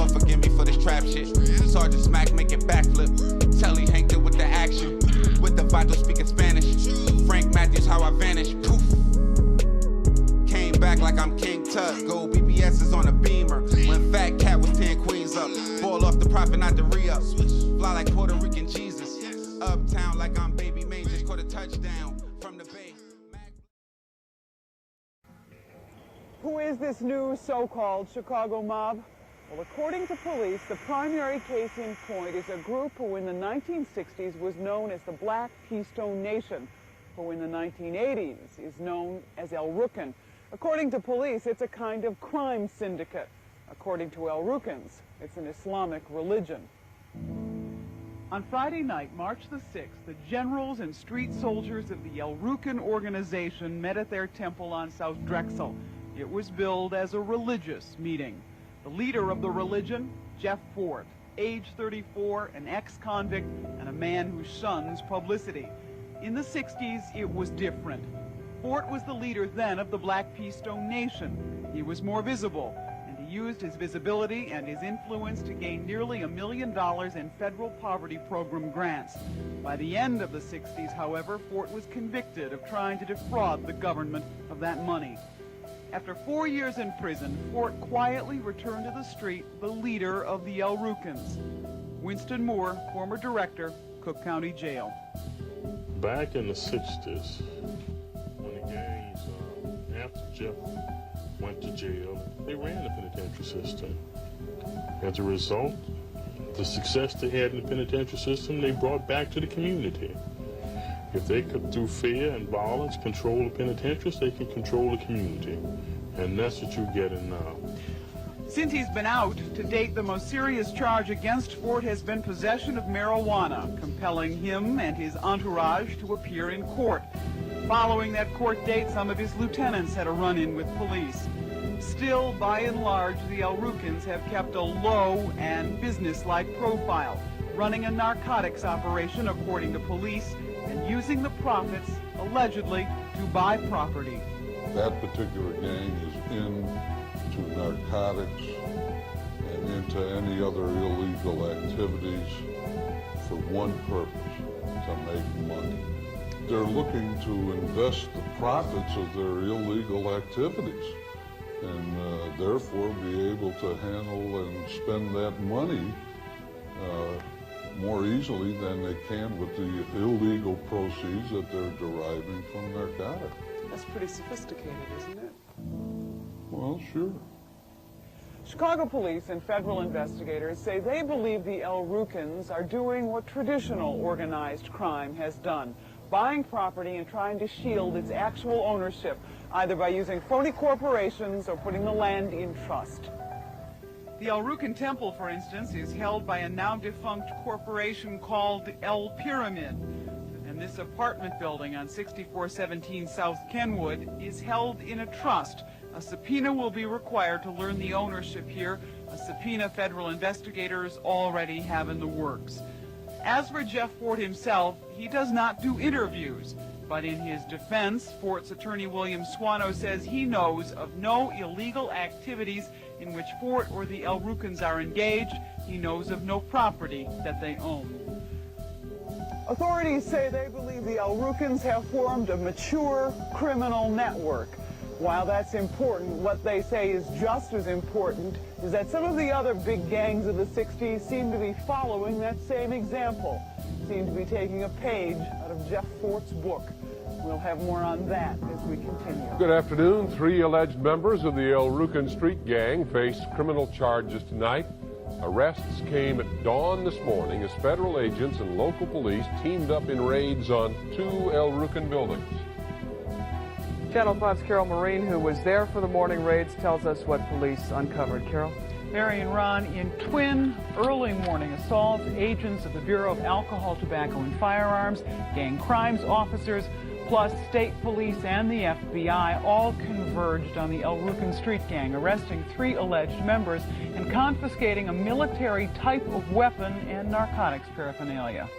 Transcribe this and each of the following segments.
Lord forgive me for this trap shit. Sergeant Smack make it backflip. Telly Hank with the action. With the vital speaking Spanish. Frank Matthews, how I vanish. Poof. Came back like I'm King Tut. Gold BBS is on a beamer. When Fat Cat was 10 queens up. Ball off the profit, not the re-up. Fly like Puerto Rican Jesus. Uptown like I'm Baby May. Just caught a touchdown from the Bay. Who is this new so-called Chicago mob? Well, according to police, the primary case in point is a group who in the 1960s was known as the Black Keystone Nation, who in the 1980s is known as El Rukn. According to police, it's a kind of crime syndicate. According to El Rukns, it's an Islamic religion. On Friday night, March the 6th, the generals and street soldiers of the El Rukn organization met at their temple on South Drexel. It was billed as a religious meeting. The leader of the religion, Jeff Fort, age 34, an ex-convict, and a man who shuns publicity. In the 60s, it was different. Fort was the leader then of the Black Keystone Nation. He was more visible, and he used his visibility and his influence to gain nearly $1 million in federal poverty program grants. By the end of the 60s, however, Fort was convicted of trying to defraud the government of that money. After 4 years in prison, Fort quietly returned to the street, the leader of the El Rukns. Winston Moore, former director, Cook County Jail. Back in the 60s, when the gangs, after Jeff went to jail, they ran the penitentiary system. As a result, the success they had in the penitentiary system, they brought back to the community. If they could, through fear and violence, control the penitentiaries, they can control the community. And that's what you're getting now. Since he's been out, to date, the most serious charge against Fort has been possession of marijuana, compelling him and his entourage to appear in court. Following that court date, some of his lieutenants had a run-in with police. Still, by and large, the El Rukns have kept a low and business-like profile, running a narcotics operation, according to police, and using the profits, allegedly, to buy property. That particular gang is into narcotics and into any other illegal activities for one purpose, to make money. They're looking to invest the profits of their illegal activities and therefore be able to handle and spend that money more easily than they can with the illegal proceeds that they're deriving from narcotics. That's pretty sophisticated, isn't it? Well, sure. Chicago police and federal investigators say they believe the El Rukns are doing what traditional organized crime has done, buying property and trying to shield its actual ownership, either by using phony corporations or putting the land in trust. The El Rukn Temple, for instance, is held by a now-defunct corporation called El Pyramid. And this apartment building on 6417 South Kenwood is held in a trust. A subpoena will be required to learn the ownership here, a subpoena federal investigators already have in the works. As for Jeff Fort himself, he does not do interviews. But in his defense, Fort's attorney William Swano says he knows of no illegal activities in which Fort or the El Rukns are engaged. He knows of no property that they own. Authorities say they believe the El Rukns have formed a mature criminal network. While that's important, what they say is just as important is that some of the other big gangs of the 60s seem to be following that same example, seem to be taking a page out of Jeff Fort's book. We'll have more on that as we continue. Good afternoon. 3 alleged members of the El Rukn street gang face criminal charges tonight. Arrests came at dawn this morning as federal agents and local police teamed up in raids on 2 El Rukn buildings. Channel 5's Carol Marine, who was there for the morning raids, tells us what police uncovered. Carol? Mary and Ron, in twin early morning assaults, agents of the Bureau of Alcohol, Tobacco, and Firearms, gang crimes officers, plus state police and the FBI all converged on the El Rukn street gang, arresting 3 alleged members and confiscating a military type of weapon and narcotics paraphernalia.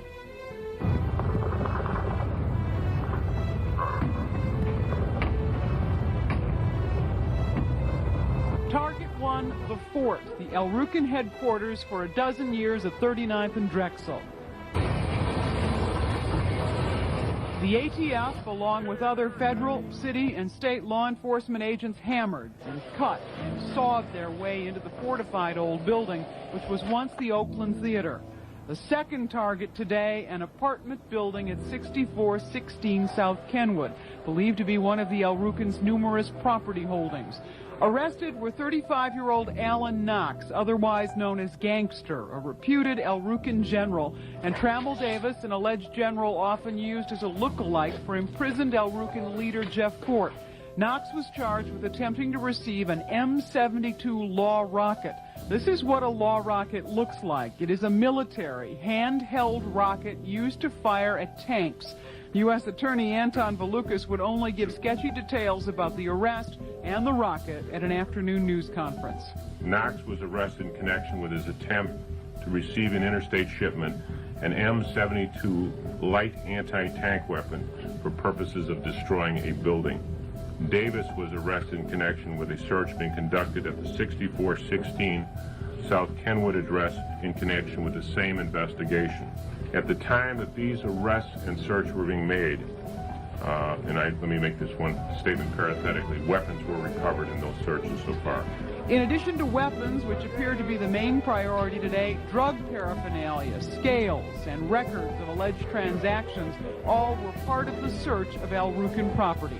Target one, the fort, the El Rukn headquarters for a dozen years at 39th and Drexel. The ATF, along with other federal, city, and state law enforcement agents, hammered and cut and sawed their way into the fortified old building, which was once the Oakland Theater. The second target today, an apartment building at 6416 South Kenwood, believed to be one of the El Rukn's numerous property holdings. Arrested were 35-year-old Alan Knox, otherwise known as Gangster, a reputed El Rukn general, and Trammell Davis, an alleged general often used as a look-alike for imprisoned El Rukn leader Jeff Fort. Knox was charged with attempting to receive an M72 law rocket. This is what a law rocket looks like. It is a military, handheld rocket used to fire at tanks. U.S. Attorney Anton Valukas would only give sketchy details about the arrest and the rocket at an afternoon news conference. Knox was arrested in connection with his attempt to receive an interstate shipment, an M72 light anti-tank weapon for purposes of destroying a building. Davis was arrested in connection with a search being conducted at the 6416 South Kenwood address in connection with the same investigation. At the time that these arrests and search were being made, let me make this one statement parenthetically, weapons were recovered in those searches so far. In addition to weapons, which appear to be the main priority today, drug paraphernalia, scales, and records of alleged transactions all were part of the search of El Rukn property.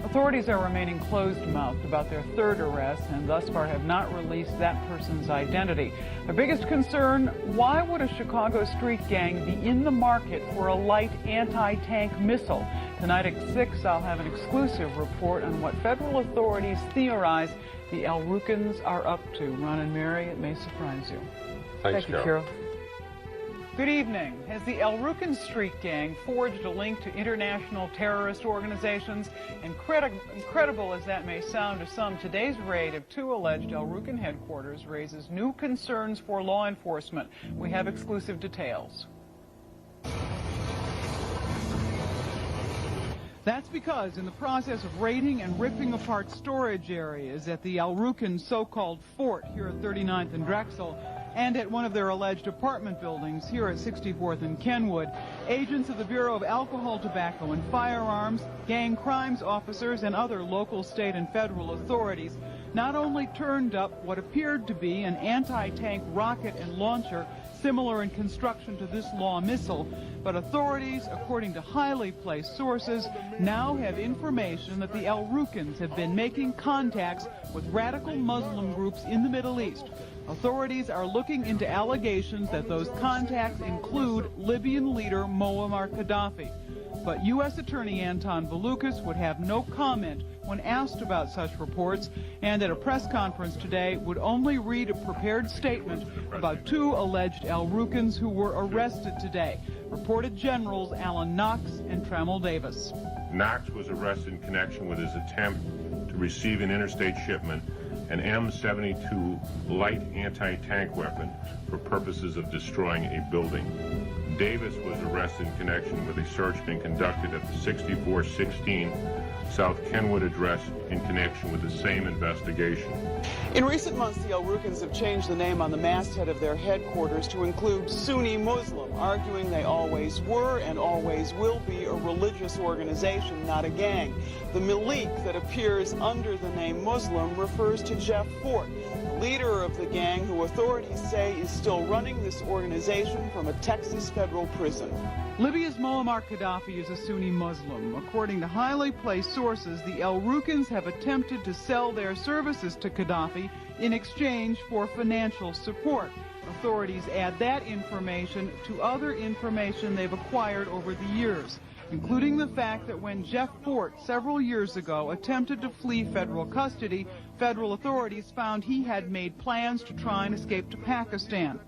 Authorities are remaining closed-mouthed about their third arrest and thus far have not released that person's identity. Their biggest concern, why would a Chicago street gang be in the market for a light anti-tank missile? Tonight at 6, I'll have an exclusive report on what federal authorities theorize the El Rukns are up to. Ron and Mary, it may surprise you. Thanks, Thank you, Carol. Good evening. Has the El Rukn street gang forged a link to international terrorist organizations? Incredible as that may sound to some, today's raid of 2 alleged El Rukn headquarters raises new concerns for law enforcement. We have exclusive details. That's because in the process of raiding and ripping apart storage areas at the El Rukn so-called fort here at 39th and Drexel, and at one of their alleged apartment buildings here at 64th and Kenwood, agents of the Bureau of Alcohol, Tobacco, and Firearms, gang crimes officers, and other local, state, and federal authorities not only turned up what appeared to be an anti-tank rocket and launcher similar in construction to this law missile, but authorities, according to highly placed sources, now have information that the El Rukns have been making contacts with radical Muslim groups in the Middle East. Authorities are looking into allegations that those contacts include Libyan leader Muammar Gaddafi. But U.S. Attorney Anton Valukas would have no comment when asked about such reports, and at a press conference today would only read a prepared statement about 2 alleged El Rukns who were arrested today, reported Generals Alan Knox and Trammell Davis. Knox was arrested in connection with his attempt to receive an interstate shipment, an M72 light anti-tank weapon for purposes of destroying a building. Davis was arrested in connection with a search being conducted at the 6416 South Kenwood address in connection with the same investigation. In recent months, the El Rukns have changed the name on the masthead of their headquarters to include Sunni Muslim, arguing they always were and always will be a religious organization, not a gang. The Malik that appears under the name Muslim refers to Jeff Fort, the leader of the gang who authorities say is still running this organization from a Texas federal prison. Libya's Muammar Gaddafi is a Sunni Muslim. According to highly placed sources, the El Rukns have attempted to sell their services to Gaddafi in exchange for financial support. Authorities add that information to other information they've acquired over the years, including the fact that when Jeff Fort several years ago attempted to flee federal custody, federal authorities found he had made plans to try and escape to Pakistan.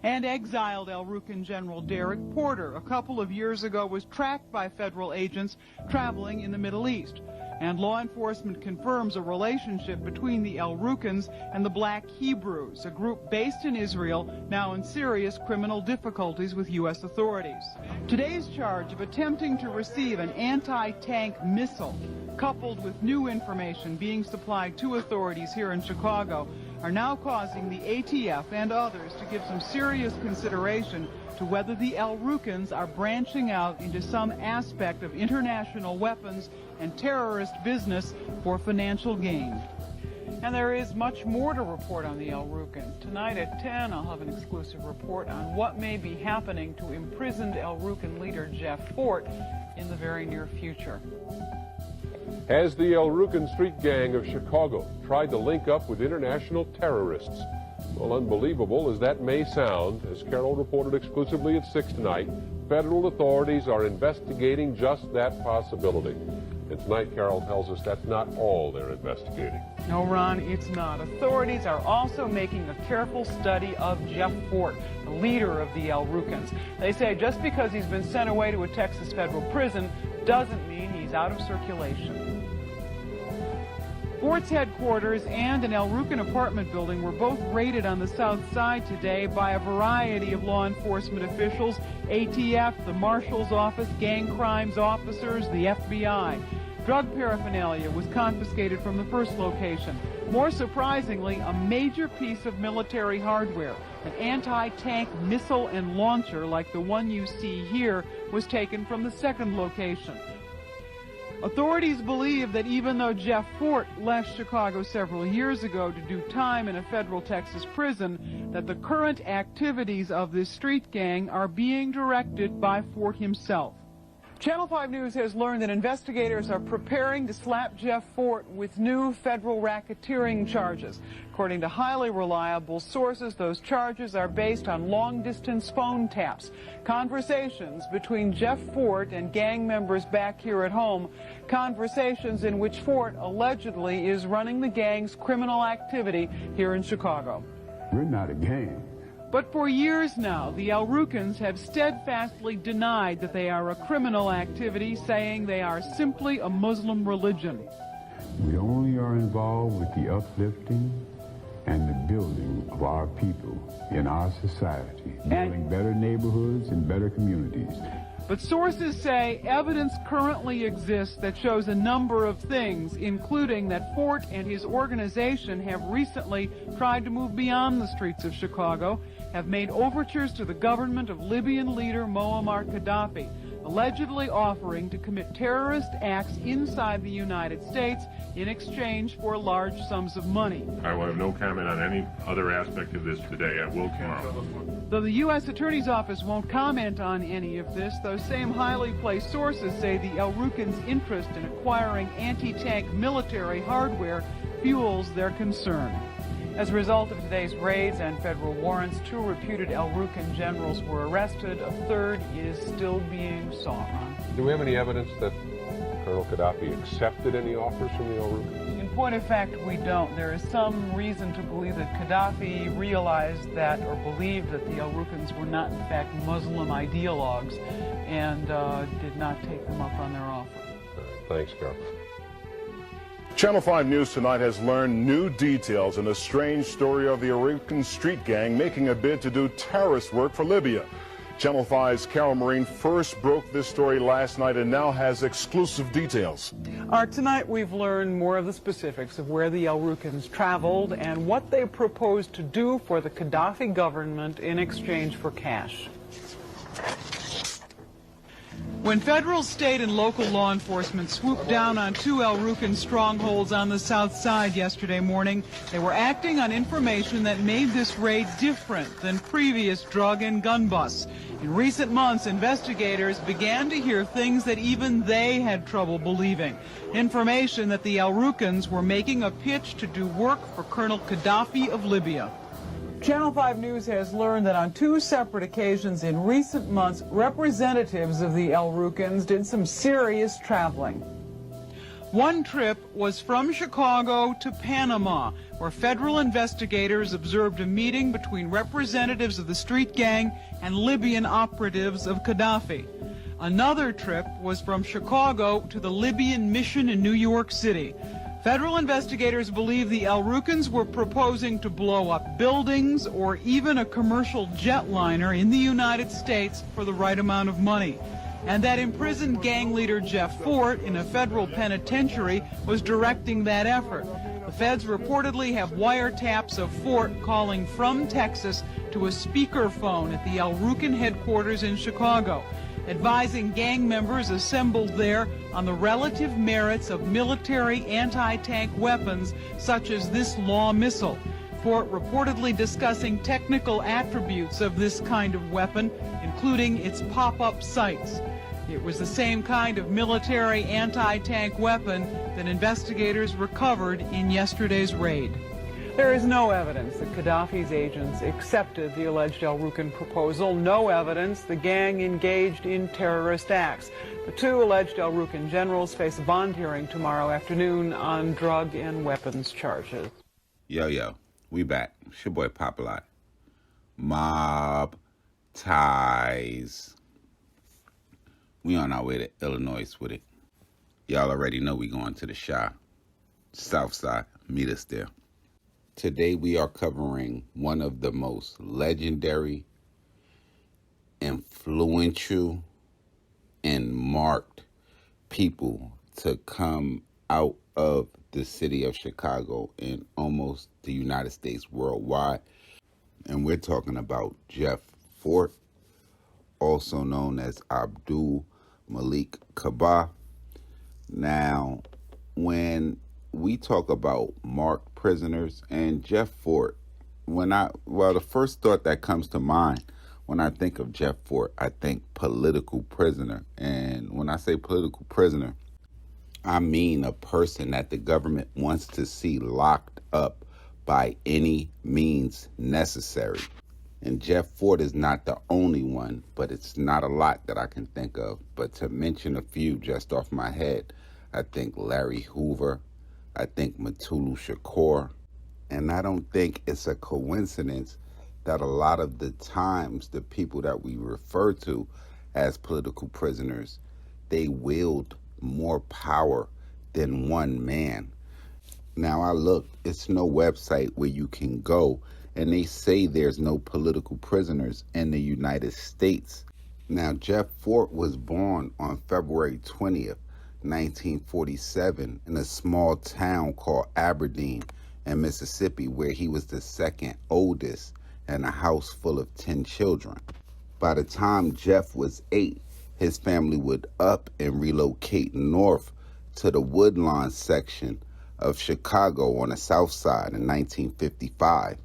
And exiled El Rukn General Derek Porter a couple of years ago was tracked by federal agents traveling in the Middle East. And law enforcement confirms a relationship between the El Rukns and the Black Hebrews, a group based in Israel now in serious criminal difficulties with U.S. authorities. Today's charge of attempting to receive an anti-tank missile, coupled with new information being supplied to authorities here in Chicago, are now causing the ATF and others to give some serious consideration to whether the Rukns are branching out into some aspect of international weapons and terrorist business for financial gain. And there is much more to report on the Rukns. Tonight at 10, I'll have an exclusive report on what may be happening to imprisoned Rukn leader Jeff Fort in the very near future. Has the Rukn street gang of Chicago tried to link up with international terrorists? Well, unbelievable as that may sound, as Carol reported exclusively at 6 tonight, federal authorities are investigating just that possibility. And tonight, Carol tells us that's not all they're investigating. No, Ron, it's not. Authorities are also making a careful study of Jeff Fort, the leader of the Rukns. They say just because he's been sent away to a Texas federal prison doesn't mean he's out of circulation. Fort's headquarters and an Rukn apartment building were both raided on the south side today by a variety of law enforcement officials, ATF, the Marshal's Office, gang crimes officers, the FBI. Drug paraphernalia was confiscated from the first location. More surprisingly, a major piece of military hardware, an anti-tank missile and launcher like the one you see here, was taken from the second location. Authorities believe that even though Jeff Fort left Chicago several years ago to do time in a federal Texas prison, that the current activities of this street gang are being directed by Fort himself. Channel 5 News has learned that investigators are preparing to slap Jeff Fort with new federal racketeering charges. According to highly reliable sources, those charges are based on long-distance phone taps, conversations between Jeff Fort and gang members back here at home, conversations in which Fort allegedly is running the gang's criminal activity here in Chicago. We're not a gang. But for years now, the Rukns have steadfastly denied that they are a criminal activity, saying they are simply a Muslim religion. We only are involved with the uplifting and the building of our people in our society, building better neighborhoods and better communities. But sources say evidence currently exists that shows a number of things, including that Fort and his organization have recently tried to move beyond the streets of Chicago, have made overtures to the government of Libyan leader Muammar Gaddafi, allegedly offering to commit terrorist acts inside the United States in exchange for large sums of money. I will have no comment on any other aspect of this today. I will tomorrow. Though the U.S. Attorney's Office won't comment on any of this, those same highly placed sources say the Rukns' interest in acquiring anti-tank military hardware fuels their concern. As a result of today's raids and federal warrants, 2 reputed Rukn generals were arrested. A third is still being sought on. Do we have any evidence that Colonel Gaddafi accepted any offers from the Rukns? In point of fact, we don't. There is some reason to believe that Gaddafi realized that or believed that the Rukns were not in fact Muslim ideologues and did not take them up on their offer. Thanks, Carol. Channel 5 News tonight has learned new details in a strange story of the Rukn street gang making a bid to do terrorist work for Libya. Channel 5's Carol Marine first broke this story last night and now has exclusive details. Tonight we've learned more of the specifics of where the Rukns traveled and what they proposed to do for the Gaddafi government in exchange for cash. When federal, state, and local law enforcement swooped down on 2 Rukn strongholds on the south side yesterday morning, they were acting on information that made this raid different than previous drug and gun busts. In recent months, investigators began to hear things that even they had trouble believing. Information that the Rukns were making a pitch to do work for Colonel Gaddafi of Libya. Channel 5 News has learned that on 2 separate occasions in recent months, representatives of the Rukns did some serious traveling. One trip was from Chicago to Panama, where federal investigators observed a meeting between representatives of the street gang and Libyan operatives of Gaddafi. Another trip was from Chicago to the Libyan mission in New York City. Federal investigators believe the Rukns were proposing to blow up buildings or even a commercial jetliner in the United States for the right amount of money, and that imprisoned gang leader Jeff Fort in a federal penitentiary was directing that effort. The feds reportedly have wiretaps of Fort calling from Texas to a speakerphone at the Rukn headquarters in Chicago, advising gang members assembled there on the relative merits of military anti-tank weapons such as this Law missile. Fort reportedly discussing technical attributes of this kind of weapon, including its pop-up sights. It was the same kind of military anti-tank weapon that investigators recovered in yesterday's raid. There is no evidence that Gaddafi's agents accepted the alleged Rukn proposal. No evidence the gang engaged in terrorist acts. The two alleged Rukn generals face a bond hearing tomorrow afternoon on drug and weapons charges. Yo, we back. It's your boy Pop-A-Lot. Mobb ties. We on our way to Illinois with it. Y'all already know we going to the Shy. South Side. Meet us there. Today we are covering one of the most legendary, influential, and marked people to come out of the city of Chicago and almost the United States worldwide. And we're talking about Jeff Fort, also known as Abdul Malik Kaba. Now, when we talk about marked prisoners and Jeff Fort, the first thought that comes to mind when I think of Jeff Fort, I think political prisoner. And when I say political prisoner, I mean a person that the government wants to see locked up by any means necessary. And Jeff Fort is not the only one, but it's not a lot that I can think of. But to mention a few just off my head, I think Larry Hoover, I think Mutulu Shakur, and I don't think it's a coincidence that a lot of the times the people that we refer to as political prisoners, they wield more power than one man. Now I looked, it's no website where you can go and they say there's no political prisoners in the United States. Now, Jeff Fort was born on February 20th, 1947 in a small town called Aberdeen in Mississippi, where he was the second oldest in a house full of 10 children. By the time Jeff was 8, his family would up and relocate north to the Woodlawn section of Chicago on the south side in 1955.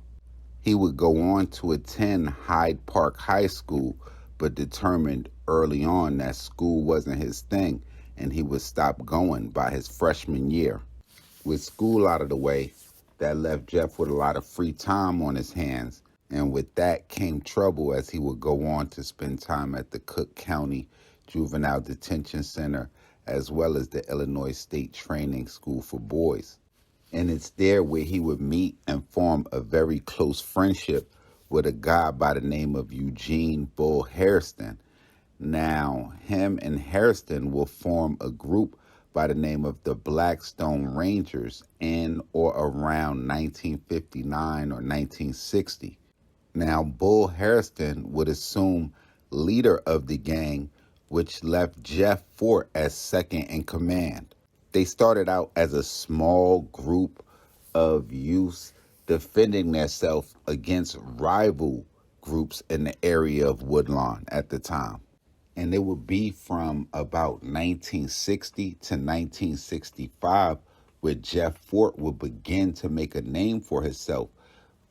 He would go on to attend Hyde Park High School, but determined early on that school wasn't his thing, and he would stop going by his freshman year. With school out of the way, that left Jeff with a lot of free time on his hands, and with that came trouble as he would go on to spend time at the Cook County Juvenile Detention Center, as well as the Illinois State Training School for Boys. And it's there where he would meet and form a very close friendship with a guy by the name of Eugene Bull Hairston. Now, him and Hairston will form a group by the name of the Blackstone Rangers in or around 1959 or 1960. Now, Bull Hairston would assume leader of the gang, which left Jeff Fort as second in command. They started out as a small group of youths defending themselves against rival groups in the area of Woodlawn at the time. And it would be from about 1960 to 1965 where Jeff Fort would begin to make a name for himself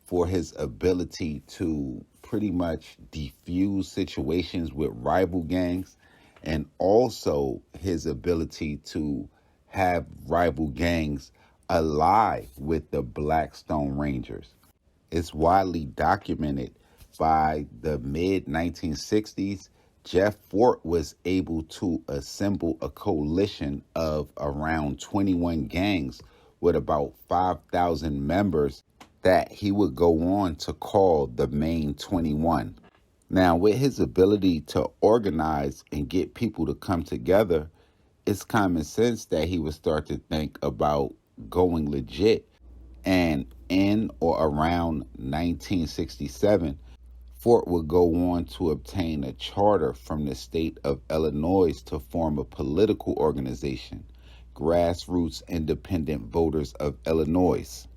for his ability to pretty much defuse situations with rival gangs, and also his ability to have rival gangs ally with the Blackstone Rangers. It's widely documented by the mid-1960s, Jeff Fort was able to assemble a coalition of around 21 gangs with about 5,000 members that he would go on to call the Main 21. Now, with his ability to organize and get people to come together, it's common sense that he would start to think about going legit. And in or around 1967, Fort would go on to obtain a charter from the state of Illinois to form a political organization, Grassroots Independent Voters of Illinois.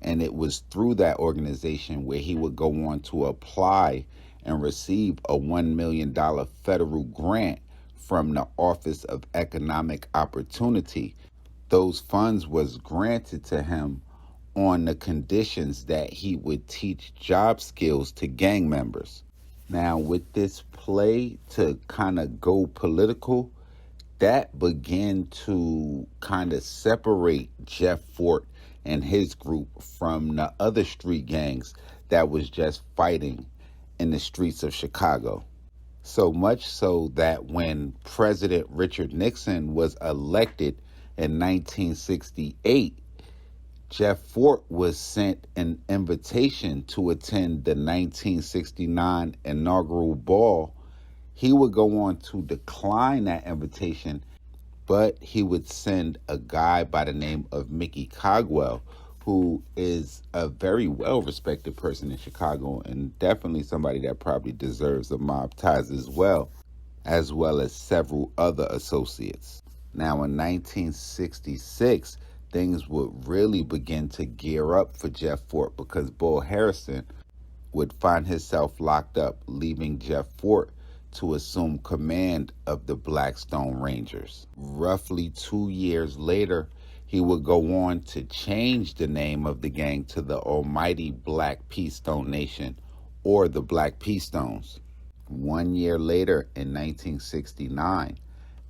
And it was through that organization where he would go on to apply and receive a $1 million federal grant from the Office of Economic Opportunity. Those funds was granted to him on the conditions that he would teach job skills to gang members. Now, with this play to kind of go political, that began to kind of separate Jeff Fort and his group from the other street gangs that was just fighting in the streets of Chicago. So much so that when President Richard Nixon was elected in 1968, Jeff Fort was sent an invitation to attend the 1969 inaugural ball. He would go on to decline that invitation, but he would send a guy by the name of Mickey Cogwell, who is a very well-respected person in Chicago and definitely somebody that probably deserves the mob ties as well as several other associates. Now, in 1966, things would really begin to gear up for Jeff Fort because Bull Harrison would find himself locked up, leaving Jeff Fort to assume command of the Blackstone Rangers. Roughly 2 years later, he would go on to change the name of the gang to the Almighty Black Peastone Nation, or the Black Peastones. 1 year later, in 1969,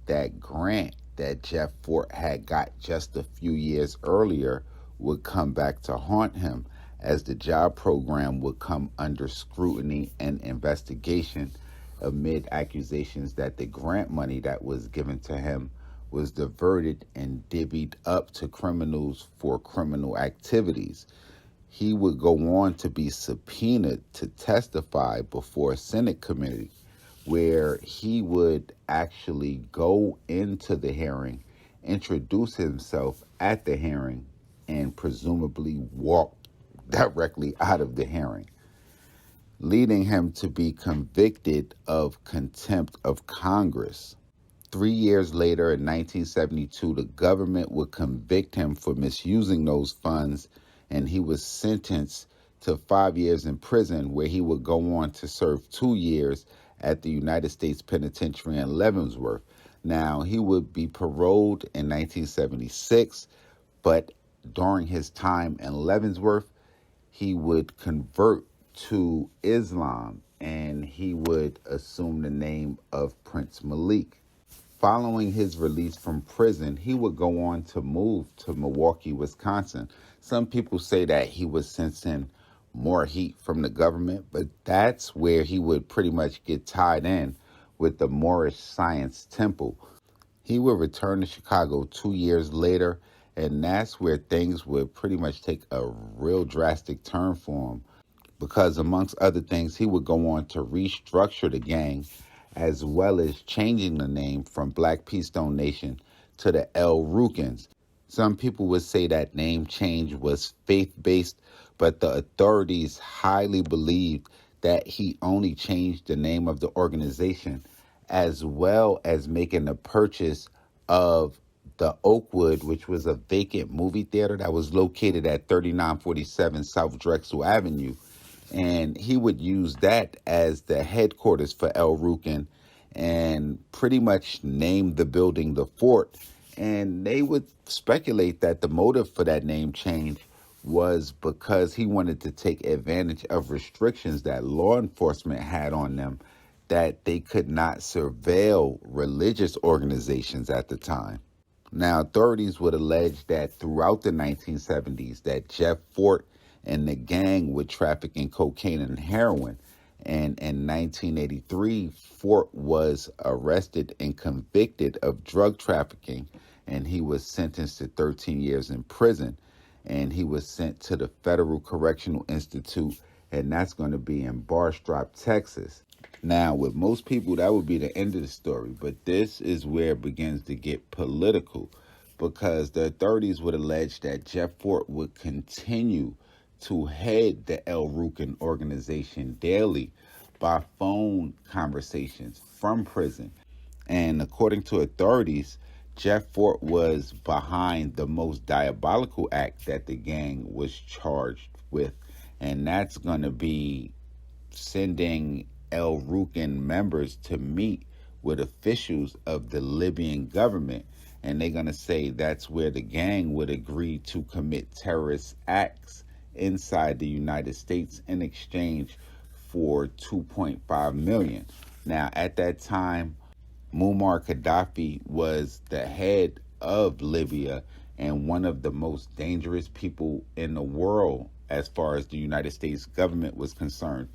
that grant that Jeff Fort had got just a few years earlier would come back to haunt him, as the job program would come under scrutiny and investigation amid accusations that the grant money that was given to him was diverted and divvied up to criminals for criminal activities. He would go on to be subpoenaed to testify before a Senate committee, where he would actually go into the hearing, introduce himself at the hearing, and presumably walk directly out of the hearing, leading him to be convicted of contempt of Congress. 3 years later, in 1972, the government would convict him for misusing those funds, and he was sentenced to 5 years in prison, where he would go on to serve 2 years at the United States Penitentiary in Leavenworth. Now, he would be paroled in 1976, but during his time in Leavenworth, he would convert to Islam, and he would assume the name of Prince Malik. Following his release from prison, he would go on to move to Milwaukee, Wisconsin. Some people say that he was sensing more heat from the government, but that's where he would pretty much get tied in with the Moorish Science Temple. He would return to Chicago 2 years later, and that's where things would pretty much take a real drastic turn for him, because amongst other things, he would go on to restructure the gang, as well as changing the name from Black Peastone Nation to the Rukns. Some people would say that name change was faith-based, but the authorities highly believed that he only changed the name of the organization, as well as making the purchase of the Oakwood, which was a vacant movie theater that was located at 3947 South Drexel Avenue. And he would use that as the headquarters for Rukn and pretty much name the building the Fort. And they would speculate that the motive for that name change was because he wanted to take advantage of restrictions that law enforcement had on them, that they could not surveil religious organizations at the time. Now, authorities would allege that throughout the 1970s that Jeff Fort and the gang would traffic in cocaine and heroin. And in 1983, Fort was arrested and convicted of drug trafficking, and he was sentenced to 13 years in prison. And he was sent to the Federal Correctional Institute, and that's going to be in Barstrop, Texas. Now, with most people, that would be the end of the story, but this is where it begins to get political, because the authorities would allege that Jeff Fort would continue to head the Rukn organization daily by phone conversations from prison. And according to authorities, Jeff Fort was behind the most diabolical act that the gang was charged with, and that's going to be sending El Rukn members to meet with officials of the Libyan government, and they're going to say that's where the gang would agree to commit terrorist acts inside the United States in exchange for $2.5 million. Now, at that time, Muammar Gaddafi was the head of Libya and one of the most dangerous people in the world as far as the United States government was concerned.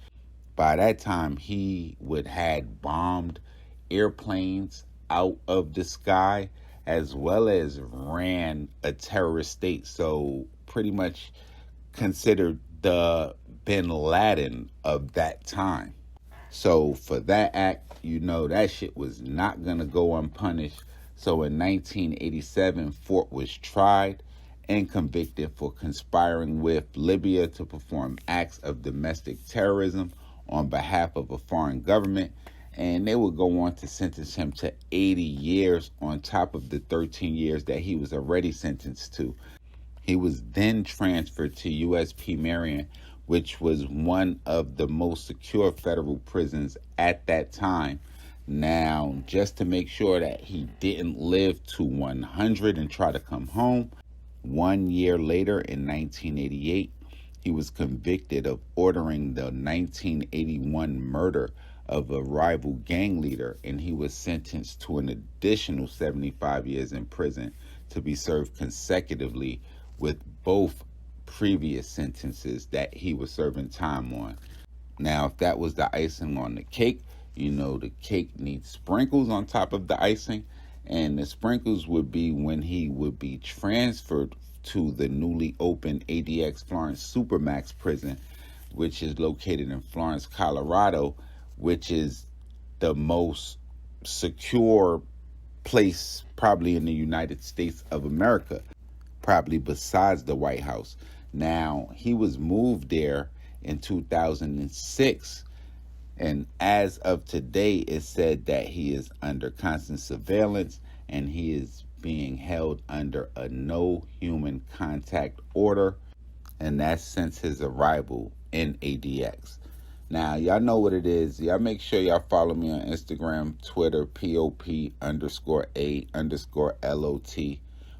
By that time, he had bombed airplanes out of the sky as well as ran a terrorist state. So pretty much considered the bin Laden of that time. So for that act, you know, that shit was not going to go unpunished. So in 1987, Fort was tried and convicted for conspiring with Libya to perform acts of domestic terrorism on behalf of a foreign government. And they would go on to sentence him to 80 years on top of the 13 years that he was already sentenced to. He was then transferred to USP Marion, which was one of the most secure federal prisons at that time. Now, just to make sure that he didn't live to 100 and try to come home, 1 year later in 1988, he was convicted of ordering the 1981 murder of a rival gang leader, and he was sentenced to an additional 75 years in prison to be served consecutively with both previous sentences that he was serving time on. Now, if that was the icing on the cake, you know, the cake needs sprinkles on top of the icing, and the sprinkles would be when he would be transferred to the newly opened ADX Florence Supermax prison, which is located in Florence, Colorado, which is the most secure place probably in the United States of America, probably besides the White House. Now, he was moved there in 2006, and as of today, it's said that he is under constant surveillance and he is being held under a no human contact order, and that's since his arrival in ADX. Now, y'all know what it is. Y'all make sure y'all follow me on Instagram, Twitter, POP_A_LOT.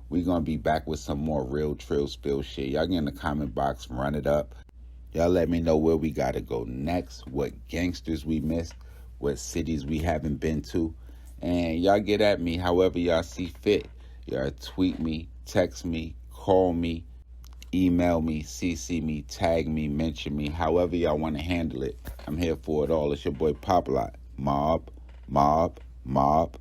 We're going to be back with some more real trill spill shit. Y'all get in the comment box, run it up. Y'all let me know where we got to go next, what gangsters we missed, what cities we haven't been to. And y'all get at me however y'all see fit. Y'all tweet me, text me, call me, email me, CC me, tag me, mention me, however y'all want to handle it. I'm here for it all. It's your boy Pop Lot. Mobb, Mobb, Mobb.